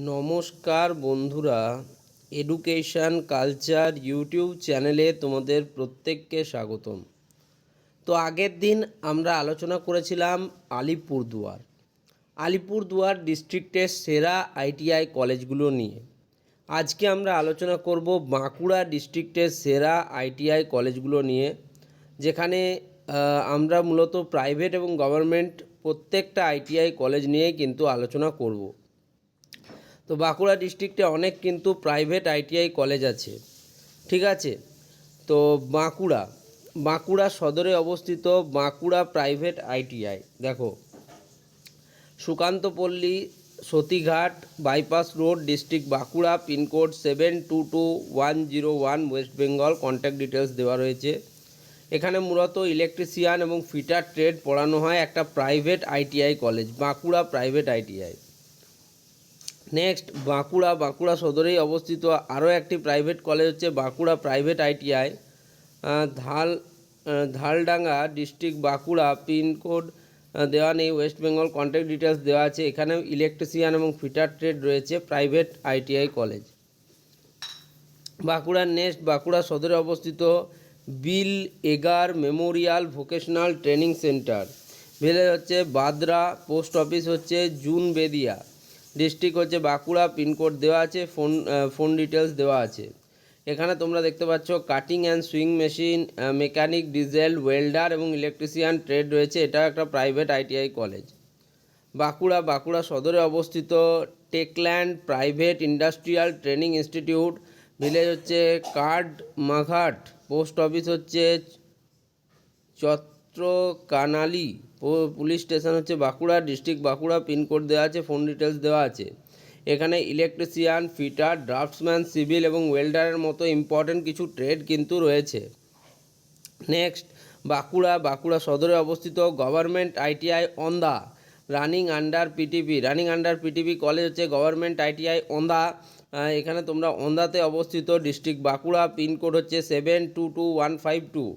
নমস্কার বন্ধুরা, education culture YouTube চ্যানেলে তোমাদের প্রত্যেককে স্বাগতম। তো আগের দিন আমরা আলোচনা করেছিলাম আলিপুরদুয়ার ডিস্ট্রিক্টের সেরা আইটিআই কলেজগুলো নিয়ে। আজকে আমরা আলোচনা করব বাঁকুড়া ডিস্ট্রিক্টের সেরা আইটিআই কলেজগুলো নিয়ে, যেখানে আমরা মূলত প্রাইভেট এবং গভর্নমেন্ট প্রত্যেকটা আইটিআই কলেজ নিয়ে কিন্তু আলোচনা করব। তো বাঁকুড়া ডিস্ট্রিক্টে অনেক কিন্তু প্রাইভেট আইটিআই কলেজ আছে, ঠিক আছে। তো বাঁকুড়া সদরে অবস্থিত বাঁকুড়া প্রাইভেট আইটিআই, দেখো Sukantapalli Satighat bypass road, district Bankura, pincode 722101, west Bengal. Contact details দেওয়া রয়েছে। এখানে মূলত ইলেকট্রিশিয়ান এবং ফিটার ট্রেড পড়ানো হয়। একটা private ITI college, Bankura private ITI. Next Bankura সদরেই অবস্থিত আরও একটি প্রাইভেট কলেজ হচ্ছে Bankura private ITI, Dhaldanga, district Bankura, pincode দেওয়া নেই, ওয়েস্ট বেঙ্গল। কন্ট্যাক্ট ডিটেলস দেওয়া আছে। এখানেও ইলেকট্রিশিয়ান এবং ফিটার ট্রেড রয়েছে, প্রাইভেট আইটিআই কলেজ। বাঁকুড়া সদরে অবস্থিত বিল এগার Memorial vocational training centre, village হচ্ছে বাদরা, পোস্ট অফিস হচ্ছে জুনবেদিয়া, ডিস্ট্রিক্ট হচ্ছে বাঁকুড়া, পিনকোড দেওয়া আছে, ফোন ডিটেলস দেওয়া আছে। এখানে তোমরা দেখতে পাচ্ছ cutting and sewing machine mechanic, diesel, welder এবং ইলেকট্রিশিয়ান ট্রেড রয়েছে। এটা একটা প্রাইভেট আইটিআই কলেজ। বাঁকুড়া সদরে অবস্থিত Techland private industrial training institute, village হচ্ছে কার্ডমাঘাট, পোস্ট অফিস হচ্ছে চত্রকানালি, পুলিশ স্টেশন হচ্ছে বাঁকুড়া, ডিস্ট্রিক্ট বাঁকুড়া, পিনকোড দেওয়া আছে, ফোন ডিটেলস দেওয়া আছে। এখানে ইলেকট্রিশিয়ান, ফিটার, ড্রাফটসম্যান, সিভিল এবং ওয়েল্ডারের মতো ইম্পর্টেন্ট কিছু ট্রেড কিন্তু রয়েছে। নেক্সট বাঁকুড়া সদরে অবস্থিত government ITI Onda, running under PTP college হচ্ছে গভর্নমেন্ট আইটিআই ওন্দা। এখানে তোমরা ওন্দাতে অবস্থিত, ডিস্ট্রিক্ট বাঁকুড়া, পিনকোড হচ্ছে 722152।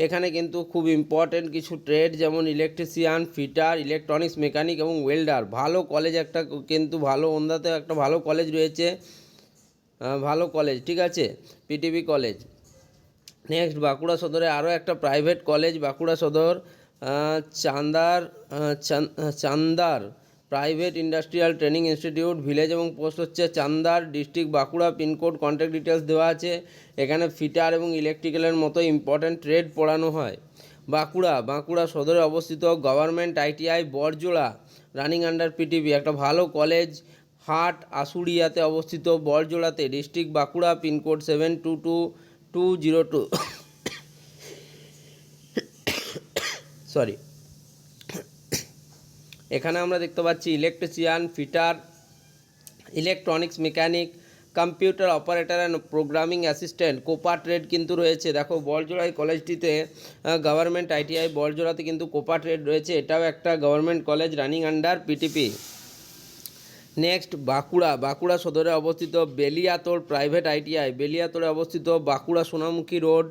এখানে কিন্তু খুব ইম্পর্টেন্ট কিছু ট্রেড যেমন ইলেকট্রিশিয়ান, ফিটার, ইলেকট্রনিক্স মেকানিক এবং ওয়েল্ডার, ভালো কলেজ একটা, কিন্তু ভালো ওন্দাতে একটা ভালো কলেজ রয়েছে, ভালো কলেজ, ঠিক আছে, পিটিপি কলেজ। নেক্সট বাঁকুড়া সদরে আরও একটা private college, Bankura Sadar Chandar private industrial training institute, village এবং পোস্ট হচ্ছে Chandar, district Bankura, pincode, contact details দেওয়া আছে। এখানে ফিটার এবং ইলেকট্রিক্যালের মতো ইম্পর্ট্যান্ট ট্রেড পড়ানো হয়। বাঁকুড়া সদরে অবস্থিত government ITI Barjora, running under PTP, একটা ভালো কলেজ, হাট আশুড়িয়াতে অবস্থিত, বড়জোড়াতে, ডিস্ট্রিক্ট বাঁকুড়া, পিনকোড 722202। এখানে আমরা দেখতে পাচ্ছি electrician, fitter, electronics mechanic, computer operator and programming assistant, COPA trade কিন্তু রয়েছে। দেখো বড়জোড়াই কলেজটিতে গভর্নমেন্ট আইটিআই বড়জোড়াতে কিন্তু কোপা ট্রেড রয়েছে। এটাও একটা government college, running under PTP. Next Bankura সদরে অবস্থিত বেলিয়াতোড় প্রাইভেট আইটিআই, বেলিয়াতোড়ে অবস্থিত, বাঁকুড়া সোনামুখী রোড,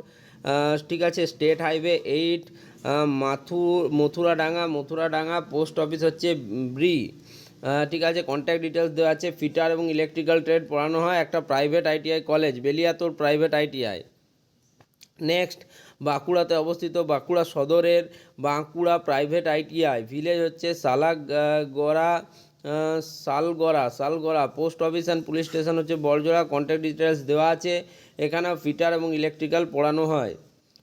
ঠিক আছে, স্টেট হাইওয়ে 8, মথুরাডাঙ্গা, পোস্ট অফিস হচ্ছে ব্রি, ঠিক আছে, কন্ট্যাক্ট ডিটেলস দেওয়া আছে। ফিটার এবং ইলেকট্রিক্যাল ট্রেড পড়ানো হয়, একটা private ITI college, Beliatore private ITI. Next বাঁকুড়াতে অবস্থিত বাঁকুড়া সদরের বাঁকুড়া প্রাইভেট আইটিআই, ভিলেজ হচ্ছে Salgara, post office and police station হচ্ছে বড়জোড়া, কন্ট্যাক্ট ডিটেলস দেওয়া আছে। এখানেও ফিটার এবং ইলেকট্রিক্যাল পড়ানো হয়।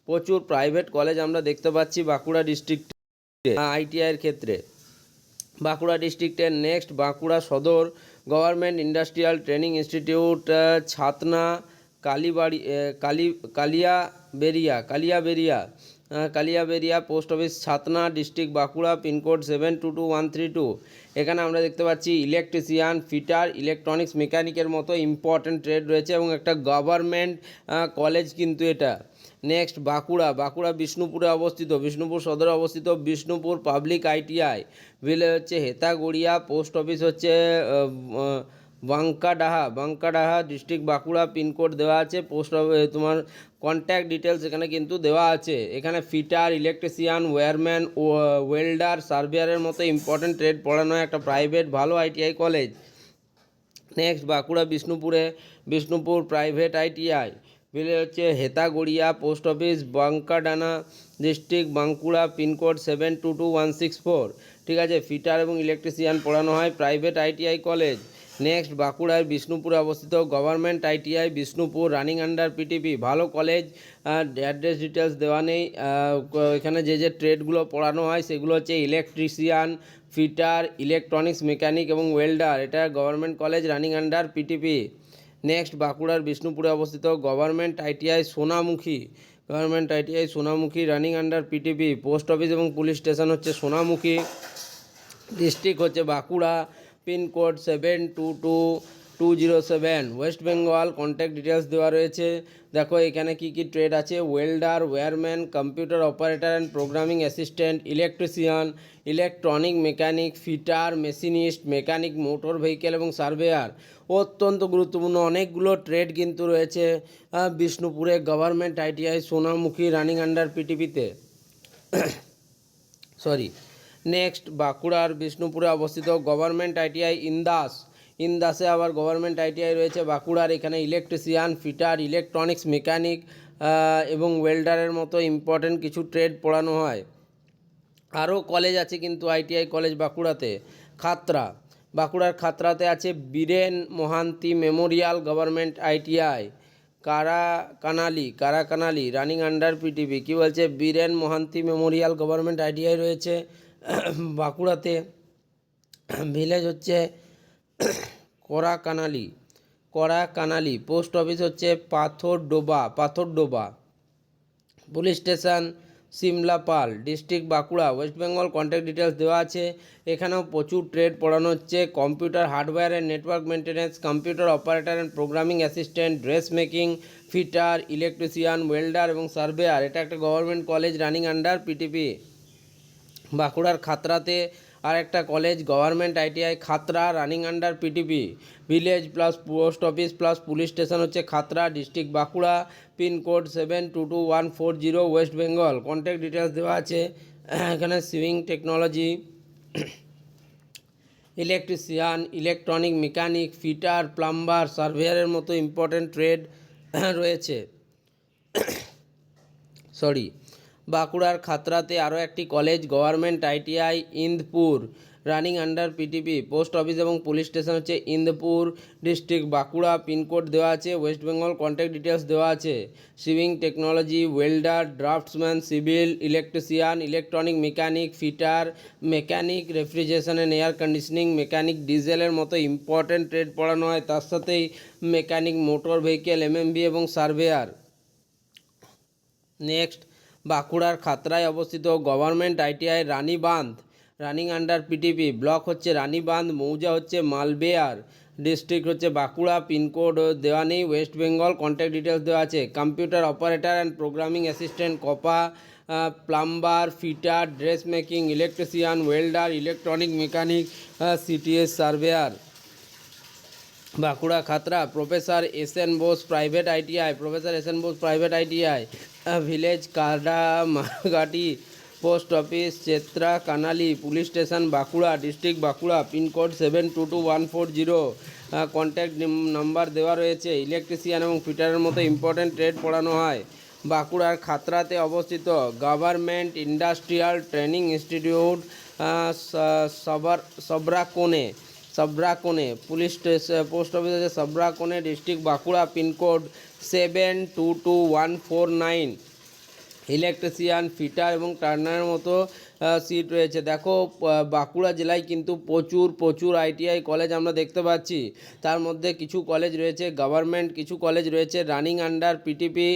প্রচুর প্রাইভেট কলেজ আমরা দেখতে পাচ্ছি বাঁকুড়া ডিস্ট্রিক্টে আইটিআইয়ের ক্ষেত্রে। বাঁকুড়া ডিস্ট্রিক্টের নেক্সট বাঁকুড়া সদর গভর্নমেন্ট ইন্ডাস্ট্রিয়াল ট্রেনিং ইনস্টিটিউট, ছাতনা, কালিয়াবেরিয়া, পোস্ট অফিস ছাতনা, ডিস্ট্রিক্ট বাঁকুড়া, পিনকোড 722132। এখানে আমরা দেখতে পাচ্ছি ইলেকট্রিশিয়ান, ফিটার, ইলেকট্রনিক্স মেকানিকের মতো ইম্পর্ট্যান্ট ট্রেড রয়েছে এবং একটা গভর্নমেন্ট কলেজ কিন্তু এটা। নেক্সট বাঁকুড়া বিষ্ণুপুরে অবস্থিত, বিষ্ণুপুর সদরে অবস্থিত বিষ্ণুপুর পাবলিক আইটিআই, ভিলেজ হচ্ছে হেতাগড়িয়া, পোস্ট অফিস হচ্ছে বাঙ্কাডাহা, ডিস্ট্রিক্ট বাঁকুড়া, পিনকোড দেওয়া আছে, পোস্ট তোমার কন্ট্যাক্ট ডিটেলস এখানে কিন্তু দেওয়া আছে। এখানে ফিটার, ইলেকট্রিশিয়ান, ওয়্যারম্যান, ওয়েল্ডার, সার্ভেয়ারের মতো ইম্পর্ট্যান্ট ট্রেড পড়ানো হয়, একটা প্রাইভেট ভালো ITI college. Next Bankura Bishnupur private ITI, village হচ্ছে Hetagaria, post office Bankadana, district Bankura, pincode 722164। ঠিক আছে, ফিটার এবং ইলেকট্রিশিয়ান পড়ানো হয়, প্রাইভেট আইটিআই কলেজ। নেক্সট বাঁকুড়ার বিষ্ণুপুরে অবস্থিত government ITI Bishnupur, running under PTP, ভালো কলেজ। অ্যাড্রেস ডিটেলস দেওয়া নেই। এখানে যে ট্রেডগুলো পড়ানো হয় সেগুলো হচ্ছে ইলেকট্রিশিয়ান, ফিটার, ইলেকট্রনিক্স মেকানিক এবং ওয়েল্ডার। এটা government college, running under PTP. Next বাঁকুড়ার বিষ্ণুপুরে অবস্থিত government ITI Sonamukhi, running under PTP, post office এবং পুলিশ স্টেশন হচ্ছে সোনামুখী, ডিস্ট্রিক্ট হচ্ছে Bankura, pincode 722207, west Bengal. Contact details দেওয়া রয়েছে। দেখো এখানে কি কি ট্রেড আছে: welder, wireman, computer operator and programming assistant, electrician, electronic mechanic, fitter, machinist, mechanic motor vehicle এবং সার্ভেয়ার। অত্যন্ত গুরুত্বপূর্ণ অনেকগুলো ট্রেড কিন্তু রয়েছে বিষ্ণুপুরে government ITI Sonamukhi, running under পিটিপিতে। নেক্সট বাঁকুড়ার বিষ্ণুপুরে অবস্থিত গভর্নমেন্ট আইটিআই ইন্দাসে আবার গভর্নমেন্ট আইটিআই রয়েছে বাঁকুড়ার। এখানে ইলেকট্রিশিয়ান, ফিটার, ইলেকট্রনিক্স মেকানিক এবং ওয়েল্ডারের মতো ইম্পর্টেন্ট কিছু ট্রেড পড়ানো হয়। আরও কলেজ আছে কিন্তু আইটিআই কলেজ বাঁকুড়াতে। বাঁকুড়ার খাতড়াতে আছে Biren Mohanty memorial government ITI. Karakanali, running under PTP. কী বলছে? Biren Mohanty memorial government ITI রয়েছে বাঁকুড়াতে। ভিলেজ হচ্ছে করাকানালি, পোস্ট অফিস হচ্ছে Pathardoba, police station Simlapal, district Bankura, west Bengal. Contact details দেওয়া আছে। এখানেও প্রচুর ট্রেড পড়ানো হচ্ছে: computer hardware and network maintenance, computer operator and programming assistant, dress making, fitter, electrician, welder এবং সার্ভেয়ার। এটা একটা government college, running under PTP. বাঁকুড়ার খাতড়াতে আর একটা college, government ITI Khatra, running under PTP. Village plus post office plus police station হচ্ছে Khatra, district Bankura, pincode 722140, west Bengal. Contact details দেওয়া আছে। এখানে sewing technology, electrician, electronic mechanic, fitter, plumber, সার্ভেয়ারের মতো ইম্পর্টেন্ট ট্রেড রয়েছে। বাঁকুড়ার খাতড়াতে আরও একটি college, government ITI Indpur, running under PTP, post office এবং পুলিশ স্টেশন হচ্ছে ইন্দপুর, ডিস্ট্রিক্ট বাঁকুড়া, পিনকোড দেওয়া আছে, ওয়েস্ট বেঙ্গল। কন্ট্যাক্ট ডিটেলস দেওয়া আছে। Sewing technology, welder, draftsman, civil, electrician, electronic mechanic, fitter, mechanic refrigeration and air conditioning, mechanic ডিজেলের মতো ইম্পর্টেন্ট ট্রেড পড়ানো হয়। তার সাথেই মেকানিক মোটর ভেহিকেল, এমএমবি এবং সার্ভেয়ার। নেক্সট বাঁকুড়ার খাতড়ায় অবস্থিত government ITI Ranibandh, running under PTP, block হচ্ছে রানীবাঁধ, মৌজা হচ্ছে মালবেয়ার, ডিস্ট্রিক্ট হচ্ছে বাঁকুড়া, পিনকোড দেওয়া নেই, ওয়েস্ট বেঙ্গল। কন্ট্যাক্ট ডিটেলস দেওয়া আছে। Computer operator and programming assistant, COPA, plumber, fitter, dress making, electrician, welder, electronic mechanic, CTS, surveyor. Bankura Khatra professor S N Bose private ITI, village Kadamarghati, post office Chetra Kanali, police station Bankura, district Bankura, pincode 722140। Contact number দেওয়া রয়েছে। Electrician এবং ফিটারের মতো important trade পড়ানো হয়। বাঁকুড়ার খাতড়াতে অবস্থিত government industrial training institute Sabrakone, police station post office আছে Sabrakone, district Bankura, pincode 722149। Electrician, fitter এবং টার্নারের মতো সিট রয়েছে। দেখো বাঁকুড়া জেলায় কিন্তু প্রচুর আইটিআই কলেজ আমরা দেখতে পাচ্ছি। তার মধ্যে কিছু কলেজ রয়েছে গভর্নমেন্ট, কিছু কলেজ রয়েছে রানিং আন্ডার পিটিপি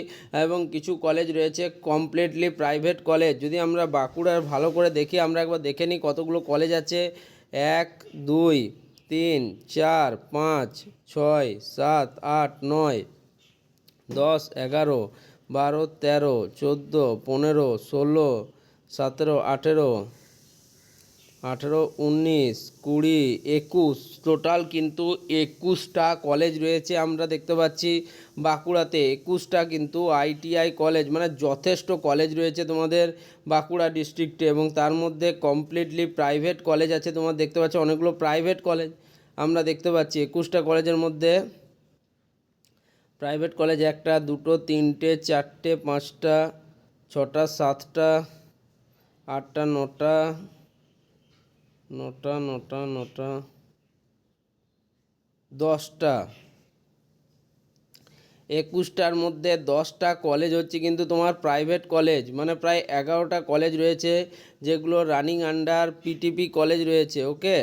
এবং কিছু কলেজ রয়েছে কমপ্লিটলি প্রাইভেট কলেজ। যদি আমরা বাঁকুড়ার ভালো করে দেখি, আমরা একবার দেখে নিই কতগুলো কলেজ আছে। 1 2 3 4 5 6 7 8 9 10 11 12 13 14 15 16 17 18 19 20 21, টোটাল কিন্তু 21টা কলেজ রয়েছে আমরা দেখতে পাচ্ছি বাঁকুড়াতে। 21টা কিন্তু আইটিআই কলেজ, মানে যথেষ্ট কলেজ রয়েছে তোমাদের বাঁকুড়া ডিস্ট্রিক্টে, এবং তার মধ্যে কমপ্লিটলি প্রাইভেট কলেজ আছে। তোমরা দেখতে পাচ্ছ অনেকগুলো প্রাইভেট কলেজ। আমরা দেখতে পাচ্ছি 21টা কলেজের মধ্যে প্রাইভেট কলেজ 1টা 2টো 3টে 4টে 5টা 6টা 7টা 8টা 9টা 9টা 9টা 9টা 10টা। 21টার মধ্যে 10টা কলেজ হচ্ছে কিন্তু তোমার প্রাইভেট কলেজ, মানে প্রায় 11টা কলেজ রয়েছে যেগুলো রানিং আন্ডার পিটিপি কলেজ রয়েছে। ওকে,